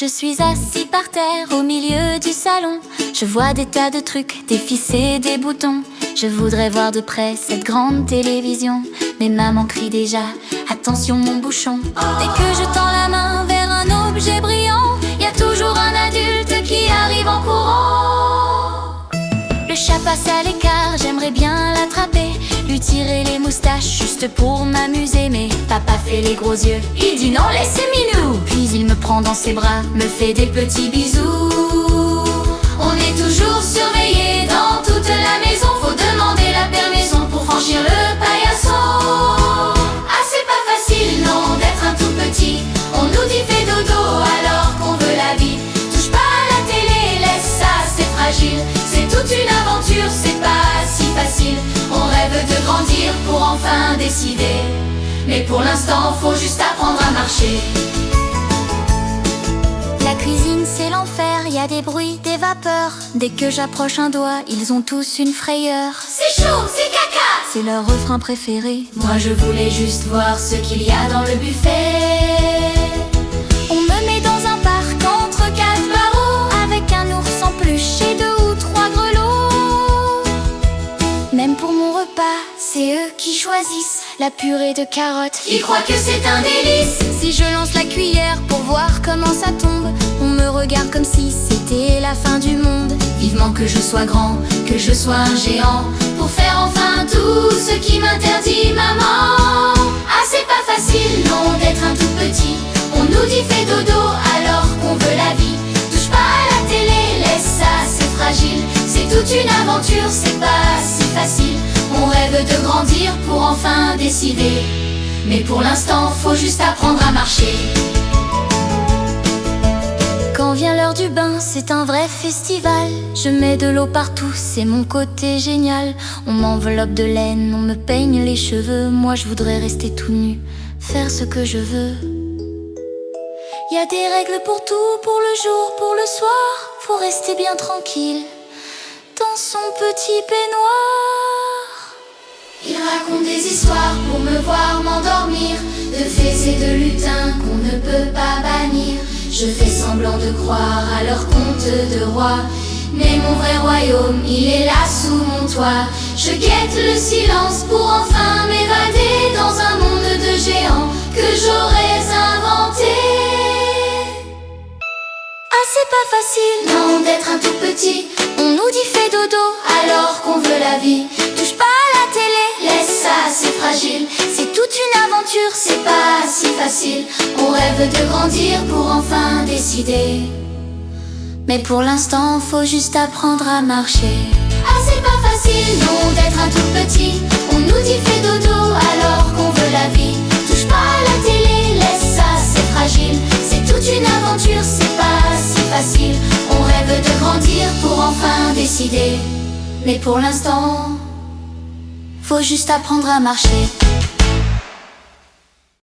Je suis assis par terre au milieu du salon. Je vois des tas de trucs, des fils et des boutons. Je voudrais voir de près cette grande télévision, mais maman crie déjà, attention mon bouchon. Dès que je tends la main vers un objet brillant, y a toujours un adulte qui arrive en courant. Le chat passe à l'écart, j'aimerais bien l'attraper, lui tirer les moustaches juste pour m'amuser. Mais papa fait les gros yeux, il dit non, laissez minou. Puis il me prend dans ses bras, me fait des petits bisous. On est toujours surveillés dans toute la maison, faut demander la permission pour franchir le paillasson. Ah c'est pas facile non d'être un tout petit, on nous dit fais dodo alors qu'on veut la vie. Touche pas à la télé, laisse ça, c'est fragile. C'est toute une aventure, c'est pas si facile. On rêve de grandir pour enfin décider, mais pour l'instant faut juste apprendre à marcher. La cuisine c'est l'enfer, y a des bruits, des vapeurs. Dès que j'approche un doigt, ils ont tous une frayeur. C'est chaud, c'est caca, c'est leur refrain préféré. Moi je voulais juste voir ce qu'il y a dans le buffet. On me met dans un parc entre quatre barreaux, avec un ours en peluche et 2 ou 3 grelots. Même pour mon repas, c'est eux qui choisissent la purée de carottes. Ils croient que c'est un délice. Si je lance la cuillère pour voir comment ça tombe, on me regarde comme si c'était la fin du monde. Vivement que je sois grand, que je sois un géant, pour faire enfin tout ce qui m'interdit maman. Ah c'est pas facile non d'être un tout petit, on nous dit fais dodo alors qu'on veut la vie. Touche pas à la télé, laisse ça, c'est fragile. C'est toute une aventure, c'est pas si facile. On rêve de grandir pour enfin décider, mais pour l'instant faut juste apprendre à marcher. Quand vient l'heure du bain, c'est un vrai festival. Je mets de l'eau partout, c'est mon côté génial. On m'enveloppe de laine, on me peigne les cheveux. Moi je voudrais rester tout nu, faire ce que je veux. Y a des règles pour tout, pour le jour, pour le soir. Faut rester bien tranquille dans son petit peignoir. Il raconte des histoires pour me voir m'endormir, de fées et de lutins qu'on ne peut pas bannir. Je fais semblant de croire à leur conte de roi, mais mon vrai royaume, il est là sous mon toit. Je guette le silence pour enfin m'évader dans un monde de géants que j'aurais inventé. Ah c'est pas facile non d'être un tout petit, on nous dit fais dodo alors qu'on veut la vie. Touche pas à la télé, laisse ça, c'est fragile. C'est toute une aventure, c'est pas si facile. On rêve de grandir pour enfin décider, mais pour l'instant faut juste apprendre à marcher. Ah c'est pas facile non d'être un tout petit, on nous dit fais dodo alors qu'on veut la vie. Touche pas à la télé, laisse ça, c'est fragile. C'est toute une aventure, c'est pas si facile. On rêve de grandir pour enfin décider, mais pour l'instant faut juste apprendre à marcher.